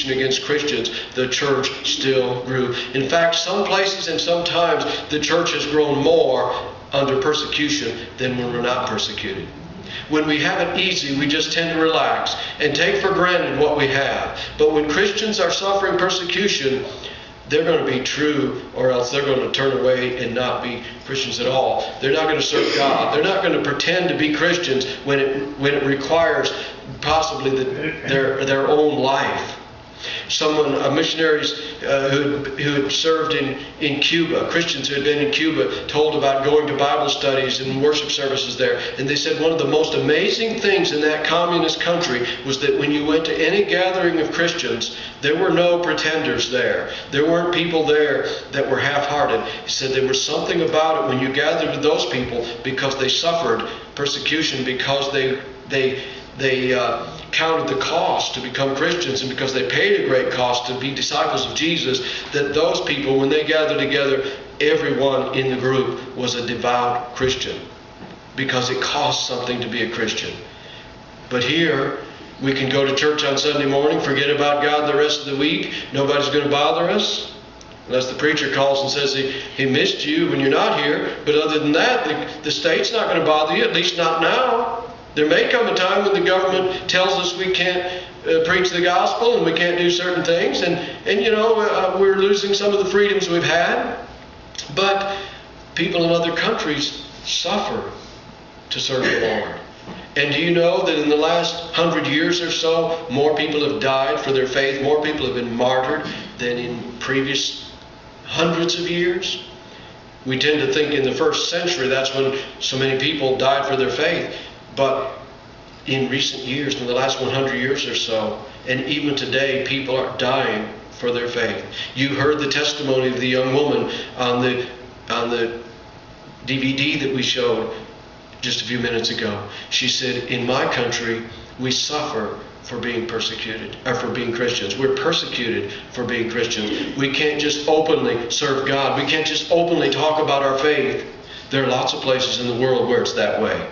persecution against Christians, the church still grew. In fact, some places and sometimes the church has grown more under persecution than when we're not persecuted. When we have it easy, we just tend to relax and take for granted what we have. But when Christians are suffering persecution, they're going to be true, or else they're going to turn away and not be Christians at all. They're not going to serve God. They're not going to pretend to be Christians when it requires possibly their own life. Missionaries who had served in Cuba, Christians who had been in Cuba, told about going to Bible studies and worship services there. And they said one of the most amazing things in that communist country was that when you went to any gathering of Christians, there were no pretenders there. There weren't people there that were half-hearted. He said there was something about it when you gathered with those people, because they suffered persecution, because they counted the cost to become Christians, and because they paid a great cost to be disciples of Jesus, that those people, when they gathered together, everyone in the group was a devout Christian, because it costs something to be a Christian. But here, we can go to church on Sunday morning, forget about God the rest of the week. Nobody's going to bother us, unless the preacher calls and says he missed you when you're not here. But other than that, the state's not going to bother you, at least not now. There may come a time when the government tells us we can't preach the gospel and we can't do certain things, and we're losing some of the freedoms we've had. But people in other countries suffer to serve the Lord. And do you know that in the last 100 years or so, more people have died for their faith, more people have been martyred than in previous hundreds of years? We tend to think in the first century that's when so many people died for their faith. But in recent years, in the last 100 years or so, and even today, people are dying for their faith. You heard the testimony of the young woman on the DVD that we showed just a few minutes ago. She said, in my country, we suffer for being persecuted, or for being Christians. We're persecuted for being Christians. We can't just openly serve God. We can't just openly talk about our faith. There are lots of places in the world where it's that way.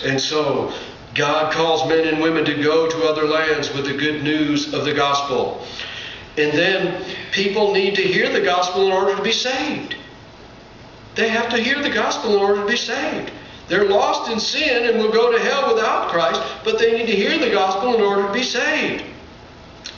And so, God calls men and women to go to other lands with the good news of the gospel. And then, people need to hear the gospel in order to be saved. They have to hear the gospel in order to be saved. They're lost in sin and will go to hell without Christ, but they need to hear the gospel in order to be saved.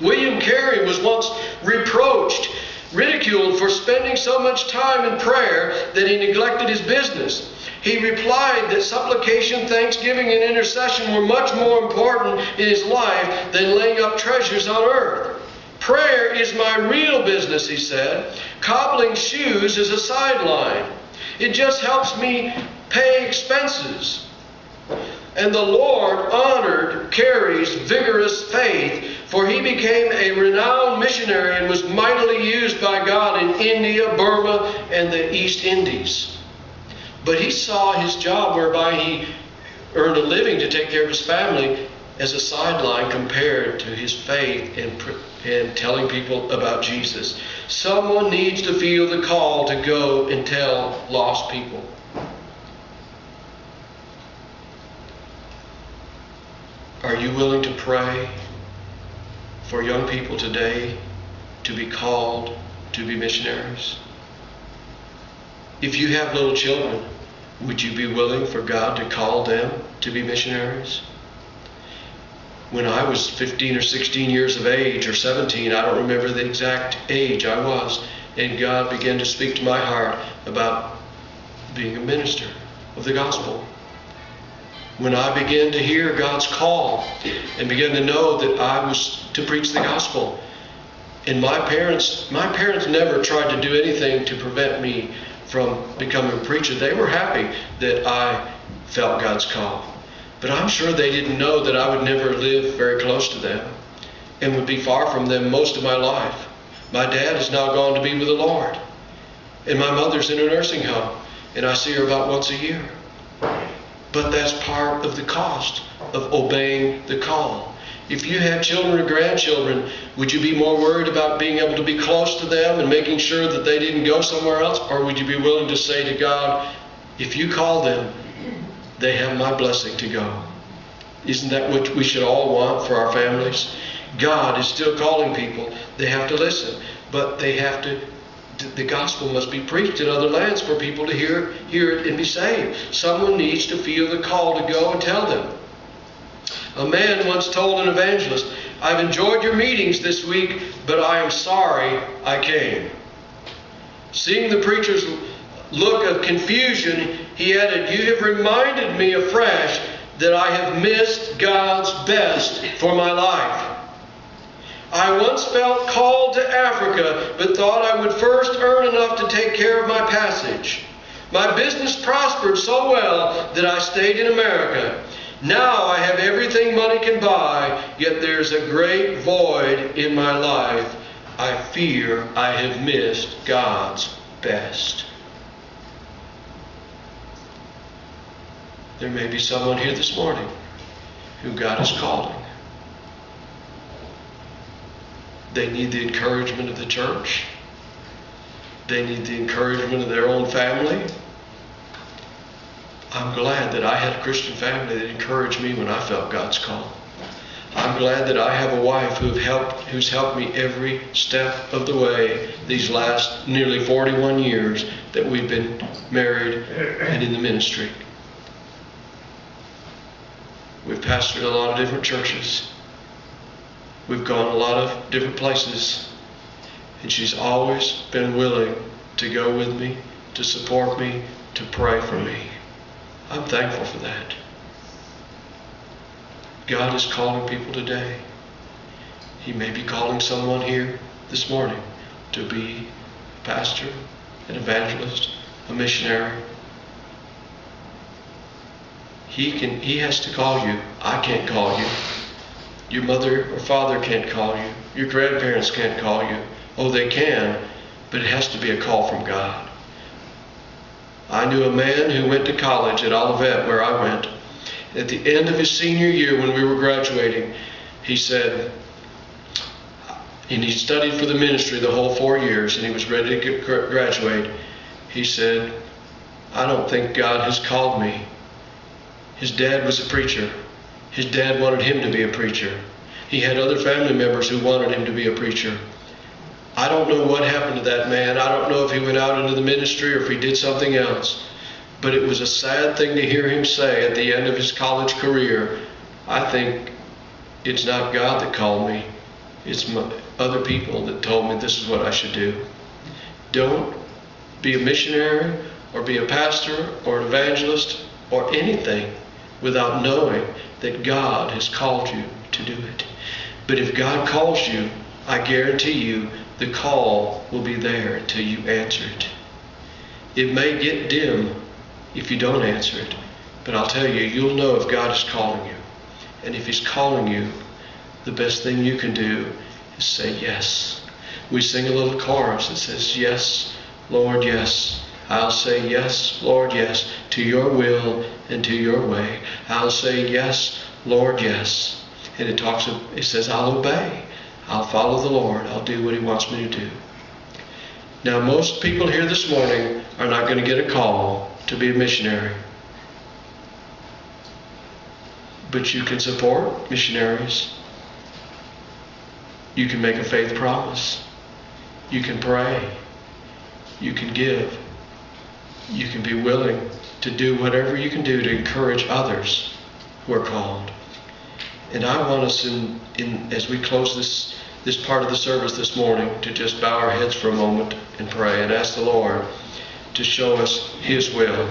William Carey was once reproached, ridiculed for spending so much time in prayer that he neglected his business. He replied that supplication, thanksgiving, and intercession were much more important in his life than laying up treasures on earth. Prayer is my real business, he said. Cobbling shoes is a sideline. It just helps me pay expenses. And the Lord honored Carey's vigorous faith, for he became a renowned missionary and was mightily used by God in India, Burma, and the East Indies. But he saw his job, whereby he earned a living to take care of his family, as a sideline compared to his faith and telling people about Jesus. Someone needs to feel the call to go and tell lost people. Are you willing to pray for young people today to be called to be missionaries? If you have little children, would you be willing for God to call them to be missionaries? When I was 15 or 16 years of age, or 17, I don't remember the exact age I was, and God began to speak to my heart about being a minister of the gospel. When I began to hear God's call and began to know that I was to preach the gospel, and my parents never tried to do anything to prevent me from becoming a preacher. They were happy that I felt God's call. But I'm sure they didn't know that I would never live very close to them and would be far from them most of my life. My dad has now gone to be with the Lord. And my mother's in a nursing home, and I see her about once a year. But that's part of the cost of obeying the call. If you have children or grandchildren, would you be more worried about being able to be close to them and making sure that they didn't go somewhere else? Or would you be willing to say to God, if you call them, they have my blessing to go? Isn't that what we should all want for our families? God is still calling people. They have to listen, but they have to. The gospel must be preached in other lands for people to hear it and be saved. Someone needs to feel the call to go and tell them. A man once told an evangelist, "I've enjoyed your meetings this week, but I am sorry I came." Seeing the preacher's look of confusion, he added, "You have reminded me afresh that I have missed God's best for my life. I once felt called to Africa, but thought I would first earn enough to take care of my passage. My business prospered so well that I stayed in America. Now I have everything money can buy, yet there's a great void in my life. I fear I have missed God's best." There may be someone here this morning who God is calling. They need the encouragement of the church. They need the encouragement of their own family. I'm glad that I had a Christian family that encouraged me when I felt God's call. I'm glad that I have a wife who's helped me every step of the way these last nearly 41 years that we've been married and in the ministry. We've pastored a lot of different churches. We've gone a lot of different places. And she's always been willing to go with me, to support me, to pray for me. I'm thankful for that. God is calling people today. He may be calling someone here this morning to be a pastor, an evangelist, a missionary. He has to call you. I can't call you. Your mother or father can't call you. Your grandparents can't call you. Oh, they can, but it has to be a call from God. I knew a man who went to college at Olivet, where I went. At the end of his senior year, when we were graduating, he said, and he studied for the ministry the whole 4 years, and he was ready to graduate. He said, "I don't think God has called me." His dad was a preacher. His dad wanted him to be a preacher. He had other family members who wanted him to be a preacher. I don't know what happened to that man. I don't know if he went out into the ministry or if he did something else. But it was a sad thing to hear him say at the end of his college career, "I think it's not God that called me. It's other people that told me this is what I should do." Don't be a missionary or be a pastor or an evangelist or anything without knowing that God has called you to do it. But if God calls you, I guarantee you the call will be there until you answer it. It may get dim if you don't answer it, but I'll tell you, you'll know if God is calling you. And if He's calling you, the best thing you can do is say yes. We sing a little chorus that says, "Yes, Lord, yes. I'll say yes, Lord, yes, to your will and to your way. I'll say yes, Lord, yes." And it says, I'll obey. I'll follow the Lord. I'll do what He wants me to do. Now, most people here this morning are not going to get a call to be a missionary. But you can support missionaries. You can make a faith promise. You can pray. You can give. You can be willing to do whatever you can do to encourage others who are called. And I want us, as we close this part of the service this morning, to just bow our heads for a moment and pray and ask the Lord to show us His will.